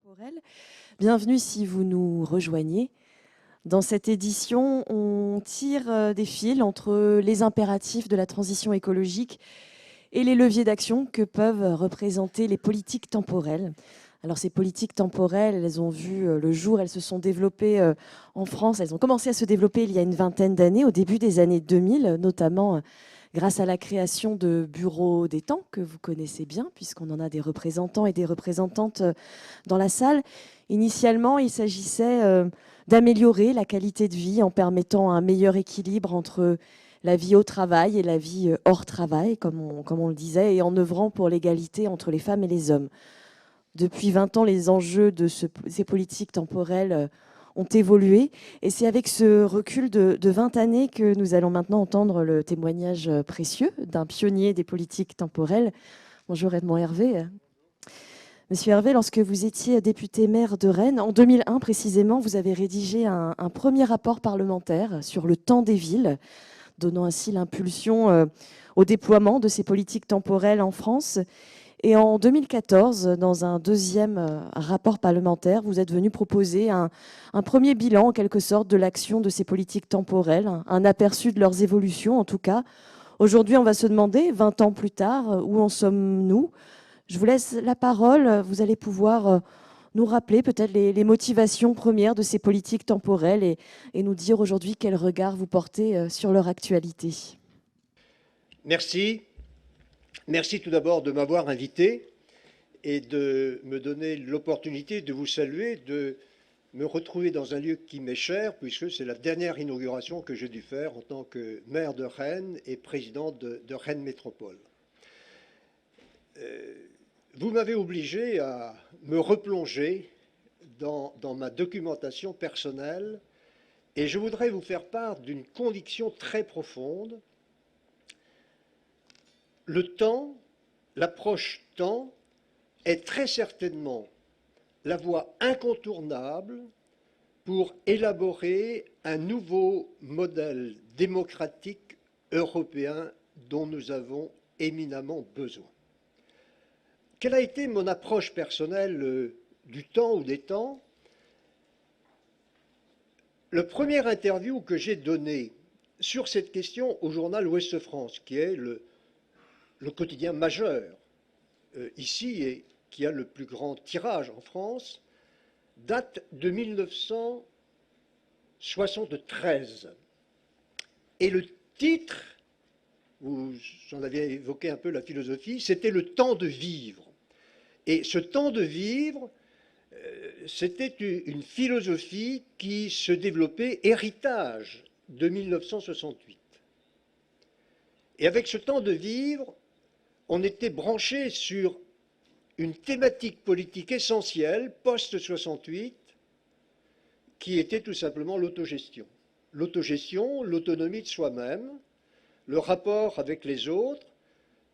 temporelle. Bienvenue si vous nous rejoignez. Dans cette édition, on tire des fils entre les impératifs de la transition écologique et les leviers d'action que peuvent représenter les politiques temporelles. Alors ces politiques temporelles, elles ont vu le jour, elles se sont développées en France, elles ont commencé à se développer il y a une vingtaine d'années, au début des années 2000, notamment grâce à la création de bureaux des temps, que vous connaissez bien, puisqu'on en a des représentants et des représentantes dans la salle. Initialement, il s'agissait d'améliorer la qualité de vie en permettant un meilleur équilibre entre la vie au travail et la vie hors travail, comme on le disait, et en œuvrant pour l'égalité entre les femmes et les hommes. Depuis 20 ans, les enjeux de ces politiques temporelles ont évolué. Et c'est avec ce recul de 20 années que nous allons maintenant entendre le témoignage précieux d'un pionnier des politiques temporelles. Bonjour Edmond Hervé. Monsieur Hervé, lorsque vous étiez député maire de Rennes, en 2001 précisément, vous avez rédigé un premier rapport parlementaire sur le temps des villes, donnant ainsi l'impulsion au déploiement de ces politiques temporelles en France. Et en 2014, dans un deuxième rapport parlementaire, vous êtes venu proposer un premier bilan, en quelque sorte, de l'action de ces politiques temporelles, un aperçu de leurs évolutions, en tout cas. Aujourd'hui, on va se demander, 20 ans plus tard, où en sommes-nous? Je vous laisse la parole. Vous allez pouvoir nous rappeler peut-être les motivations premières de ces politiques temporelles et nous dire aujourd'hui quel regard vous portez sur leur actualité. Merci. Merci tout d'abord de m'avoir invité et de me donner l'opportunité de vous saluer, de me retrouver dans un lieu qui m'est cher, puisque c'est la dernière inauguration que j'ai dû faire en tant que maire de Rennes et président de Rennes Métropole. Vous m'avez obligé à me replonger dans ma documentation personnelle et je voudrais vous faire part d'une conviction très profonde. Le temps, l'approche temps, est très certainement la voie incontournable pour élaborer un nouveau modèle démocratique européen dont nous avons éminemment besoin. Quelle a été mon approche personnelle du temps ou des temps? Le premier interview que j'ai donné sur cette question au journal Ouest-France, qui est le quotidien majeur ici et qui a le plus grand tirage en France, date de 1973. Et le titre, j'en avais évoqué un peu la philosophie, c'était le temps de vivre. Et ce temps de vivre, c'était une philosophie qui se développait, héritage de 1968. Et avec ce temps de vivre, on était branché sur une thématique politique essentielle, post-68, qui était tout simplement l'autogestion. L'autogestion, l'autonomie de soi-même, le rapport avec les autres,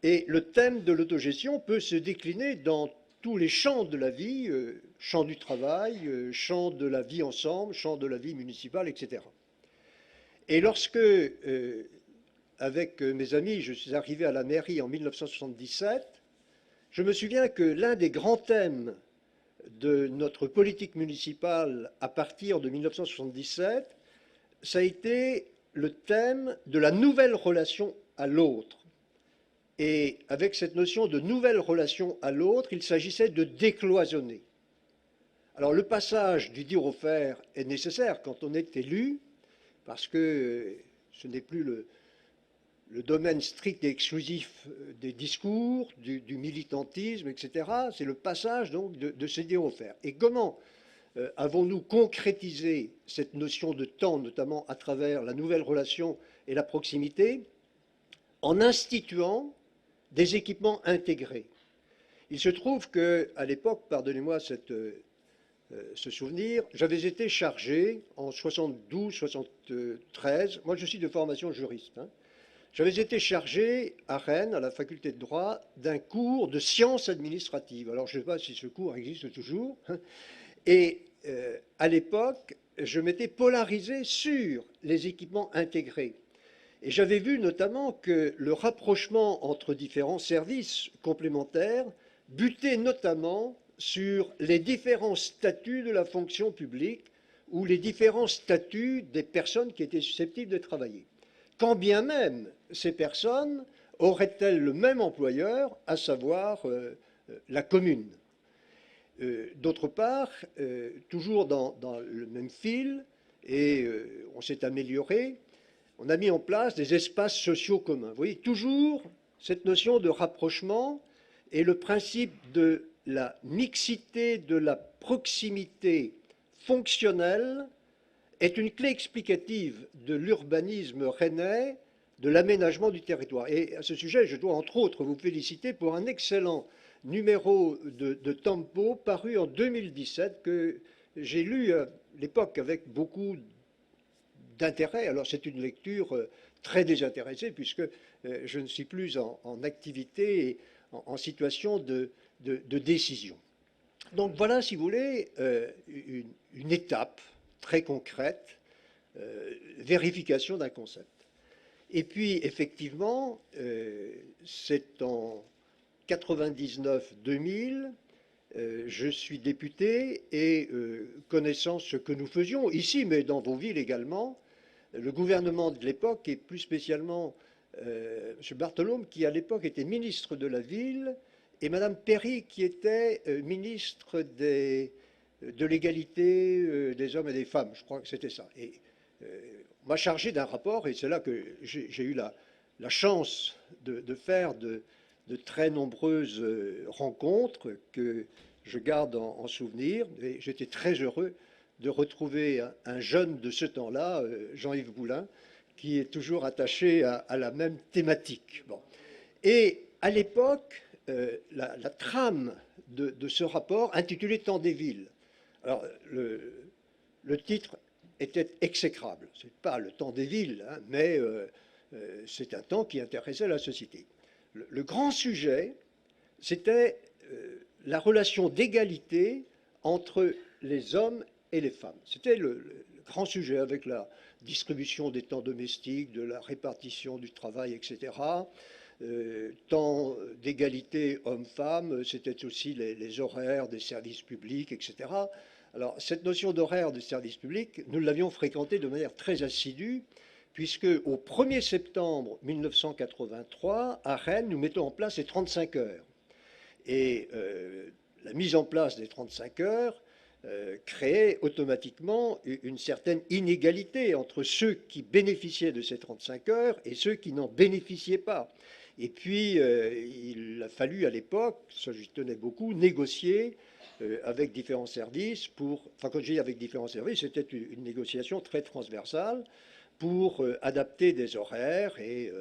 et le thème de l'autogestion peut se décliner dans tous les champs de la vie, champ du travail, champ de la vie ensemble, champ de la vie municipale, etc. Et lorsque, avec mes amis, je suis arrivé à la mairie en 1977, je me souviens que l'un des grands thèmes de notre politique municipale à partir de 1977, ça a été le thème de la nouvelle relation à l'autre. Et avec cette notion de nouvelle relation à l'autre, il s'agissait de décloisonner. Alors le passage du dire au faire est nécessaire quand on est élu, parce que ce n'est plus le domaine strict et exclusif des discours, du militantisme, etc. C'est le passage donc de ce dire au faire. Et comment avons-nous concrétisé cette notion de temps, notamment à travers la nouvelle relation et la proximité, en instituant des équipements intégrés? Il se trouve qu'à l'époque, pardonnez-moi ce souvenir, j'avais été chargé en 72-73, moi je suis de formation juriste, j'avais été chargé à Rennes, à la faculté de droit, d'un cours de sciences administratives. Alors je ne sais pas si ce cours existe toujours. Et à l'époque, je m'étais polarisé sur les équipements intégrés. Et j'avais vu notamment que le rapprochement entre différents services complémentaires butait notamment sur les différents statuts de la fonction publique ou les différents statuts des personnes qui étaient susceptibles de travailler. Quand bien même ces personnes auraient-elles le même employeur, à savoir la commune. D'autre part, toujours dans le même fil, et on s'est amélioré, on a mis en place des espaces sociaux communs. Vous voyez, toujours cette notion de rapprochement et le principe de la mixité, de la proximité fonctionnelle est une clé explicative de l'urbanisme rennais, de l'aménagement du territoire. Et à ce sujet, je dois entre autres vous féliciter pour un excellent numéro de Tempo paru en 2017 que j'ai lu à l'époque avec beaucoup d'intérêt. Alors c'est une lecture très désintéressée puisque je ne suis plus en activité et en situation de décision. Donc voilà, si vous voulez, une étape très concrète, vérification d'un concept. Et puis effectivement, c'est en 99-2000, je suis député et connaissant ce que nous faisions ici, mais dans vos villes également, le gouvernement de l'époque, et plus spécialement M. Barthelome, qui à l'époque était ministre de la Ville, et Mme Perry, qui était ministre de l'égalité des hommes et des femmes, je crois que c'était ça. Et on m'a chargé d'un rapport, et c'est là que j'ai eu la chance de faire de très nombreuses rencontres que je garde en souvenir. Et j'étais très heureux de retrouver un jeune de ce temps-là, Jean-Yves Boulin, qui est toujours attaché à la même thématique. Bon. Et à l'époque, la trame de ce rapport, intitulé Temps des villes. Alors, le titre était exécrable. Ce n'est pas le temps des villes, hein, mais c'est un temps qui intéressait la société. Le grand sujet, c'était la relation d'égalité entre les hommes et les femmes. C'était le grand sujet avec la distribution des temps domestiques, de la répartition du travail, etc. Temps d'égalité hommes-femmes, c'était aussi les horaires des services publics, etc. Alors, cette notion d'horaire des services publics, nous l'avions fréquentée de manière très assidue, puisque au 1er septembre 1983, à Rennes, nous mettons en place les 35 heures. Et la mise en place des 35 heures créait automatiquement une certaine inégalité entre ceux qui bénéficiaient de ces 35 heures et ceux qui n'en bénéficiaient pas. Et puis, il a fallu à l'époque, ça j'y tenais beaucoup, négocier avec différents services pour, enfin quand je dis avec différents services, c'était une négociation très transversale pour adapter des horaires et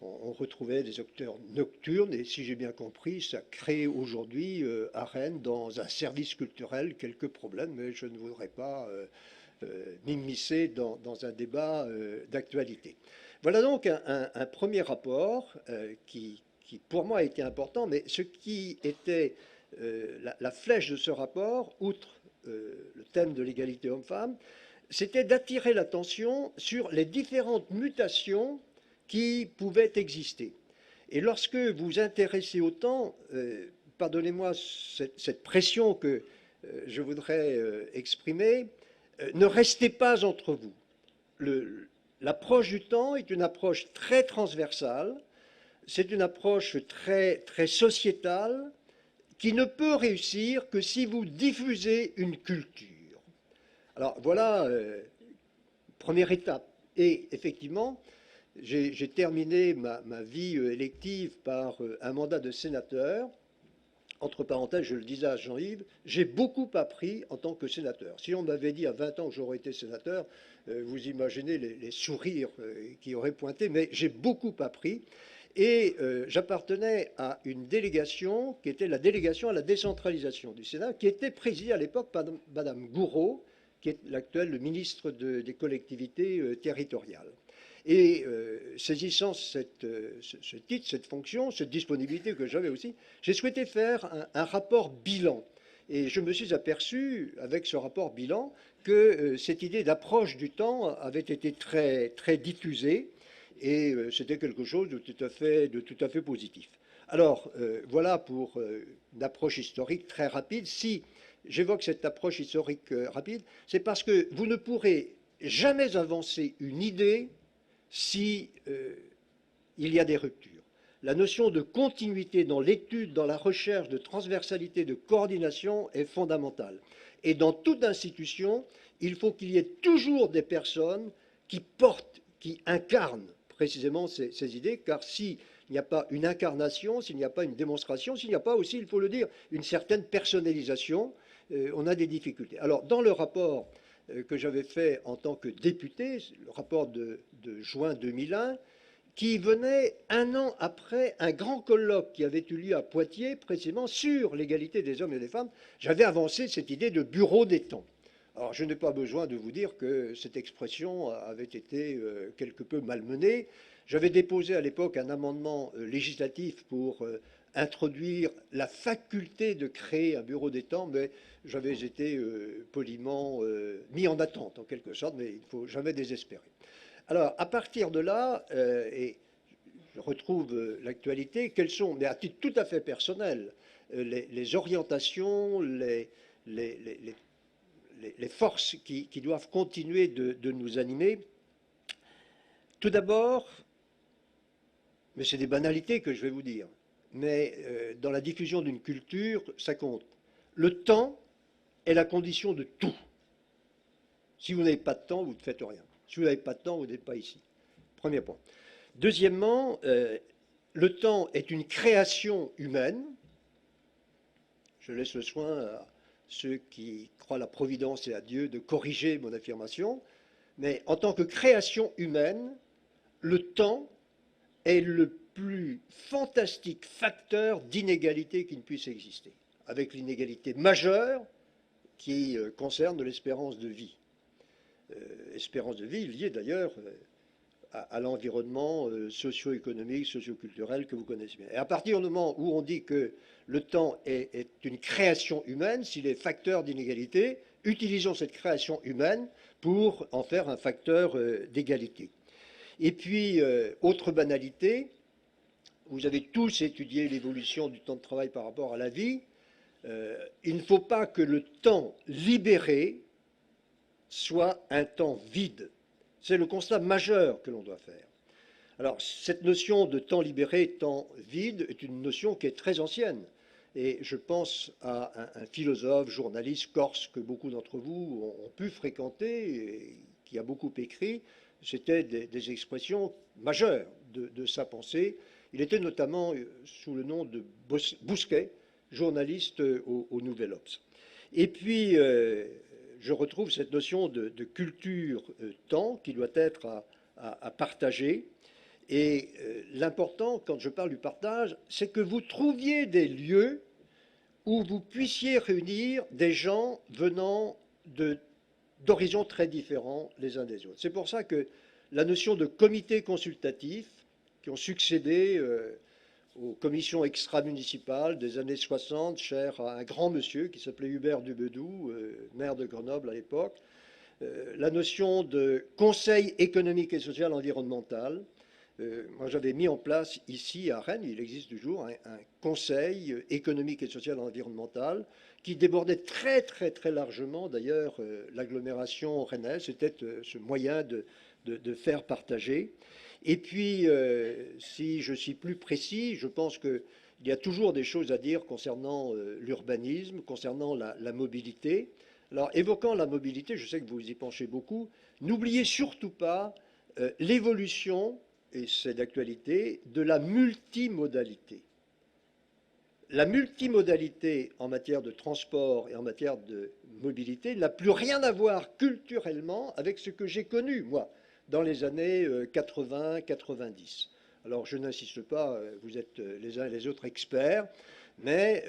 on retrouvait des acteurs nocturnes et si j'ai bien compris, ça crée aujourd'hui à Rennes dans un service culturel quelques problèmes, mais je ne voudrais pas m'immiscer dans un débat d'actualité. Voilà donc un premier rapport qui pour moi a été important, mais ce qui était la flèche de ce rapport, outre le thème de l'égalité homme-femme, c'était d'attirer l'attention sur les différentes mutations qui pouvaient exister. Et lorsque vous intéressez autant, pardonnez-moi cette pression que je voudrais exprimer, ne restez pas entre vous. L'approche du temps est une approche très transversale, c'est une approche très, très sociétale qui ne peut réussir que si vous diffusez une culture. Alors voilà, première étape. Et effectivement, j'ai terminé ma vie élective par un mandat de sénateur. Entre parenthèses, je le disais à Jean-Yves, j'ai beaucoup appris en tant que sénateur. Si on m'avait dit à 20 ans que j'aurais été sénateur, vous imaginez les sourires qui auraient pointé, mais j'ai beaucoup appris. Et j'appartenais à une délégation qui était la délégation à la décentralisation du Sénat, qui était présidée à l'époque par Madame Gouraud, qui est l'actuelle ministre des collectivités territoriales. Et saisissant ce titre, cette fonction, cette disponibilité que j'avais aussi, j'ai souhaité faire un rapport bilan. Et je me suis aperçu, avec ce rapport bilan, que cette idée d'approche du temps avait été très, très diffusée. Et c'était quelque chose de tout à fait positif. Alors, voilà pour approche historique très rapide. Si j'évoque cette approche historique rapide, c'est parce que vous ne pourrez jamais avancer une idée si il y a des ruptures. La notion de continuité dans l'étude, dans la recherche, de transversalité, de coordination est fondamentale. Et dans toute institution, il faut qu'il y ait toujours des personnes qui portent, qui incarnent précisément ces idées, car s'il n'y a pas une incarnation, s'il n'y a pas une démonstration, s'il n'y a pas aussi, il faut le dire, une certaine personnalisation, on a des difficultés. Alors, dans le rapport que j'avais fait en tant que député, le rapport de juin 2001, qui venait un an après un grand colloque qui avait eu lieu à Poitiers, précisément sur l'égalité des hommes et des femmes, j'avais avancé cette idée de bureau des temps. Alors, je n'ai pas besoin de vous dire que cette expression avait été quelque peu malmenée. J'avais déposé à l'époque un amendement législatif pour introduire la faculté de créer un bureau des temps, mais j'avais été poliment mis en attente, en quelque sorte, mais il ne faut jamais désespérer. Alors, à partir de là, et je retrouve l'actualité, quelles sont, mais à titre tout à fait personnel, les orientations, les forces qui doivent continuer de nous animer. Tout d'abord, mais c'est des banalités que je vais vous dire, mais dans la diffusion d'une culture, ça compte. Le temps est la condition de tout. Si vous n'avez pas de temps, vous ne faites rien. Si vous n'avez pas de temps, vous n'êtes pas ici. Premier point. Deuxièmement, le temps est une création humaine. Je laisse le soin à ceux qui croient à la providence et à Dieu de corriger mon affirmation. Mais en tant que création humaine, le temps est le plus fantastique facteur d'inégalité qui ne puisse exister, avec l'inégalité majeure qui concerne l'espérance de vie. Espérance de vie liée d'ailleurs à l'environnement socio-économique, socio-culturel que vous connaissez bien. Et à partir du moment où on dit que le temps est une création humaine, s'il est facteur d'inégalité, utilisons cette création humaine pour en faire un facteur d'égalité. Et puis, autre banalité, vous avez tous étudié l'évolution du temps de travail par rapport à la vie. Il ne faut pas que le temps libéré soit un temps vide. C'est le constat majeur que l'on doit faire. Alors, cette notion de temps libéré, temps vide, est une notion qui est très ancienne. Et je pense à un philosophe, journaliste corse que beaucoup d'entre vous ont pu fréquenter et qui a beaucoup écrit. C'était des expressions majeures de sa pensée. Il était notamment sous le nom de Bousquet, journaliste au Nouvel Obs. Et puis, je retrouve cette notion de culture-temps qui doit être à partager. Et l'important, quand je parle du partage, c'est que vous trouviez des lieux où vous puissiez réunir des gens venant d'horizons très différents les uns des autres. C'est pour ça que la notion de comité consultatif, qui ont succédé aux commissions extra-municipales des années 60, chères à un grand monsieur qui s'appelait Hubert Dubedou, maire de Grenoble à l'époque, la notion de conseil économique et social environnemental. Moi, j'avais mis en place ici à Rennes, il existe toujours, un conseil économique et social environnemental qui débordait très, très, très largement, d'ailleurs, l'agglomération rennaise. C'était ce moyen de faire partager. Et puis, si je suis plus précis, je pense qu'il y a toujours des choses à dire concernant l'urbanisme, concernant la mobilité. Alors, évoquant la mobilité, je sais que vous y penchez beaucoup, n'oubliez surtout pas l'évolution, et c'est d'actualité, de la multimodalité. La multimodalité en matière de transport et en matière de mobilité n'a plus rien à voir culturellement avec ce que j'ai connu, moi, dans les années 80-90. Alors, je n'insiste pas, vous êtes les uns et les autres experts, mais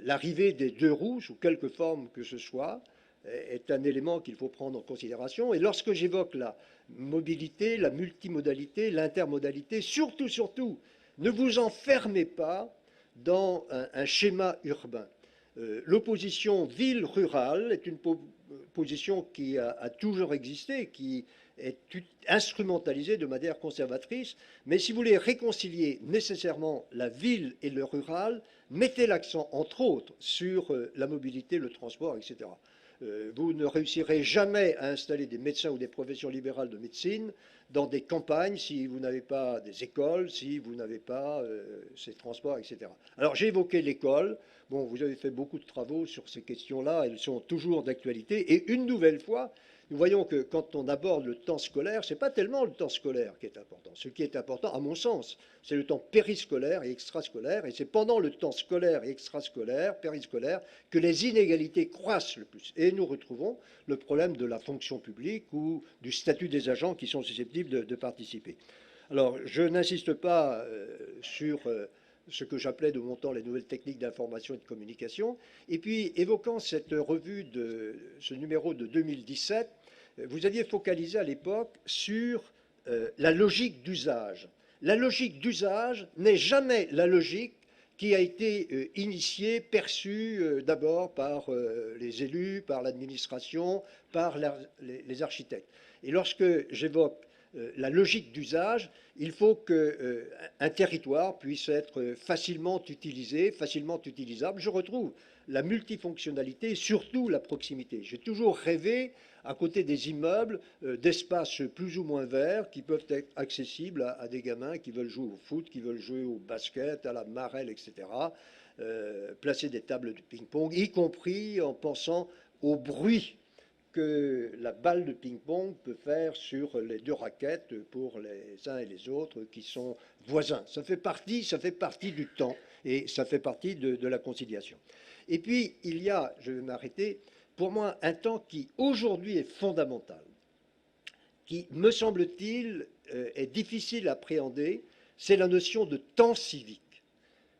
l'arrivée des deux roues, sous quelque forme que ce soit, est un élément qu'il faut prendre en considération. Et lorsque j'évoque la mobilité, la multimodalité, l'intermodalité, surtout, ne vous enfermez pas dans un schéma urbain. L'opposition ville-rurale est une position qui a toujours existé, qui est instrumentalisée de manière conservatrice, mais si vous voulez réconcilier nécessairement la ville et le rural, mettez l'accent, entre autres, sur la mobilité, le transport, etc. Vous ne réussirez jamais à installer des médecins ou des professions libérales de médecine dans des campagnes si vous n'avez pas des écoles, si vous n'avez pas ces transports, etc. Alors j'ai évoqué l'école. Bon, vous avez fait beaucoup de travaux sur ces questions-là, elles sont toujours d'actualité. Et une nouvelle fois, nous voyons que quand on aborde le temps scolaire, ce n'est pas tellement le temps scolaire qui est important. Ce qui est important, à mon sens, c'est le temps périscolaire et extrascolaire. Et c'est pendant le temps scolaire et extrascolaire, périscolaire, que les inégalités croissent le plus. Et nous retrouvons le problème de la fonction publique ou du statut des agents qui sont susceptibles de participer. Alors, je n'insiste pas sur ce que j'appelais de mon temps les nouvelles techniques d'information et de communication. Et puis, évoquant cette revue de ce numéro de 2017, vous aviez focalisé à l'époque sur la logique d'usage. La logique d'usage n'est jamais la logique qui a été initiée, perçue d'abord par les élus, par l'administration, par les architectes. Et lorsque j'évoque la logique d'usage, il faut qu'un territoire puisse être facilement utilisé, facilement utilisable. Je retrouve la multifonctionnalité et surtout la proximité. J'ai toujours rêvé, à côté des immeubles, d'espaces plus ou moins verts qui peuvent être accessibles à des gamins qui veulent jouer au foot, qui veulent jouer au basket, à la marelle, etc. Placer des tables de ping-pong, y compris en pensant au bruit que la balle de ping-pong peut faire sur les deux raquettes pour les uns et les autres qui sont voisins. Ça fait partie du temps et ça fait partie de la conciliation. Et puis, il y a, je vais m'arrêter, pour moi, un temps qui aujourd'hui est fondamental, qui, me semble-t-il, est difficile à appréhender, c'est la notion de temps civique.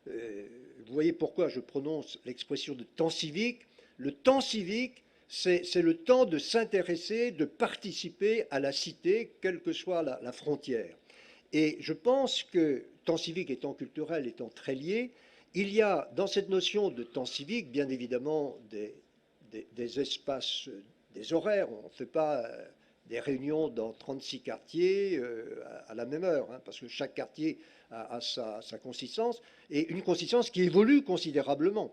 Vous voyez pourquoi je prononce l'expression de temps civique. Le temps civique, c'est le temps de s'intéresser, de participer à la cité, quelle que soit la frontière. Et je pense que, temps civique et temps culturel étant très liés, il y a dans cette notion de temps civique, bien évidemment, des espaces, des horaires. On ne fait pas des réunions dans 36 quartiers à la même heure, hein, parce que chaque quartier a sa consistance, et une consistance qui évolue considérablement.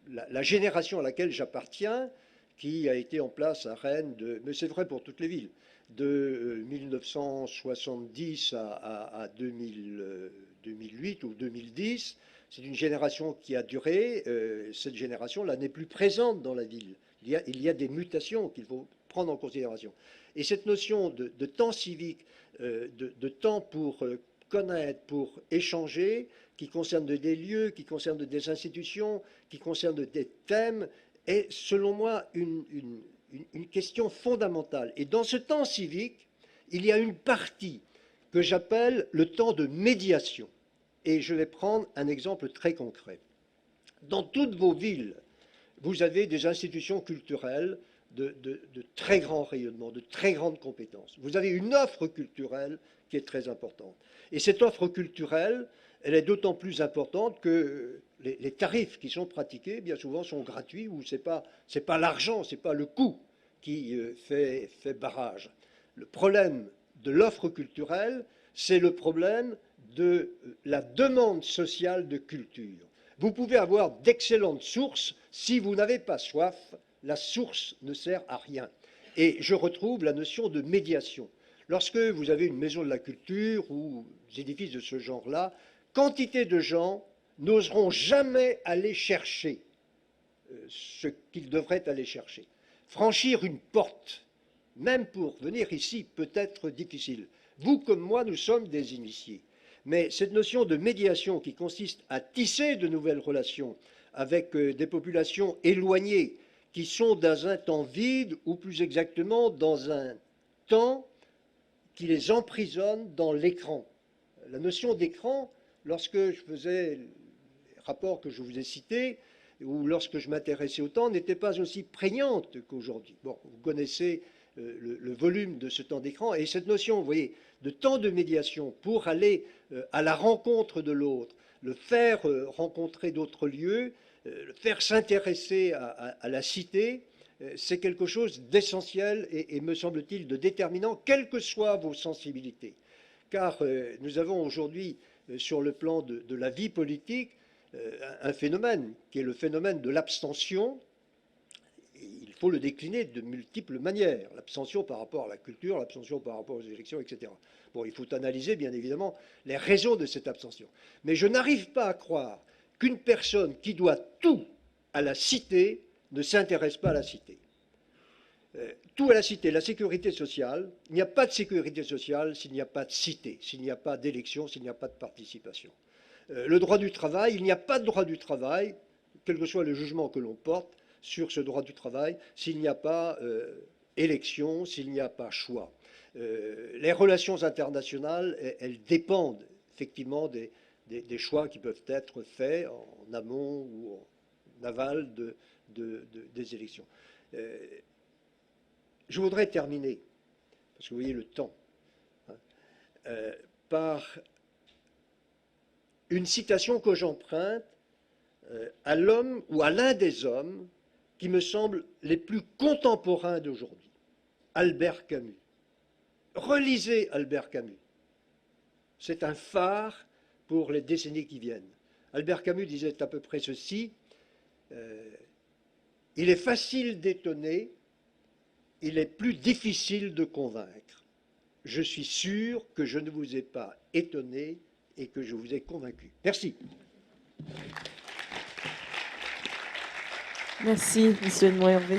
La génération à laquelle j'appartiens, qui a été en place à Rennes, mais c'est vrai pour toutes les villes, de 1970 à 2008 ou 2010, c'est une génération qui a duré. Cette génération-là n'est plus présente dans la ville. Il y a des mutations qu'il faut prendre en considération. Et cette notion de temps civique, de temps pour connaître, pour échanger, qui concerne des lieux, qui concerne des institutions, qui concerne des thèmes, est selon moi une question fondamentale. Et dans ce temps civique, il y a une partie que j'appelle le temps de médiation. Et je vais prendre un exemple très concret. Dans toutes vos villes, vous avez des institutions culturelles de très grand rayonnement, de très grandes compétences. Vous avez une offre culturelle qui est très importante. Et cette offre culturelle, elle est d'autant plus importante que les tarifs qui sont pratiqués, bien souvent, sont gratuits, ou ce n'est pas l'argent, ce n'est pas le coût qui fait barrage. Le problème de l'offre culturelle, c'est le problème de la demande sociale de culture. Vous pouvez avoir d'excellentes sources, si vous n'avez pas soif, la source ne sert à rien. Et je retrouve la notion de médiation. Lorsque vous avez une maison de la culture ou des édifices de ce genre-là, quantité de gens n'oseront jamais aller chercher ce qu'ils devraient aller chercher. Franchir une porte, même pour venir ici, peut être difficile. Vous comme moi, nous sommes des initiés. Mais cette notion de médiation qui consiste à tisser de nouvelles relations avec des populations éloignées qui sont dans un temps vide, ou plus exactement dans un temps qui les emprisonne dans l'écran. La notion d'écran, lorsque je faisais les rapports que je vous ai cités, ou lorsque je m'intéressais au temps, n'était pas aussi prégnante qu'aujourd'hui. Bon, vous connaissez le volume de ce temps d'écran, et cette notion, vous voyez, de temps de médiation pour aller à la rencontre de l'autre, le faire rencontrer d'autres lieux, le faire s'intéresser à la cité, c'est quelque chose d'essentiel et me semble-t-il, de déterminant, quelles que soient vos sensibilités. Car nous avons aujourd'hui, sur le plan de la vie politique, un phénomène qui est le phénomène de l'abstention. Il faut le décliner de multiples manières. L'abstention par rapport à la culture, l'abstention par rapport aux élections, etc. Bon, il faut analyser, bien évidemment, les raisons de cette abstention. Mais je n'arrive pas à croire qu'une personne qui doit tout à la cité ne s'intéresse pas à la cité. Tout à la cité, la sécurité sociale, il n'y a pas de sécurité sociale s'il n'y a pas de cité, s'il n'y a pas d'élection, s'il n'y a pas de participation. Le droit du travail, il n'y a pas de droit du travail, quel que soit le jugement que l'on porte sur ce droit du travail, s'il n'y a pas élection, s'il n'y a pas choix. Les relations internationales, elles dépendent effectivement des choix qui peuvent être faits en amont ou en aval des élections. Je voudrais terminer, parce que vous voyez le temps, par une citation que j'emprunte à l'homme ou à l'un des hommes qui me semblent les plus contemporains d'aujourd'hui, Albert Camus. Relisez Albert Camus. C'est un phare pour les décennies qui viennent. Albert Camus disait à peu près ceci, il est facile d'étonner, il est plus difficile de convaincre. Je suis sûr que je ne vous ai pas étonné et que je vous ai convaincu. Merci. Merci, M. Edmond Hervé.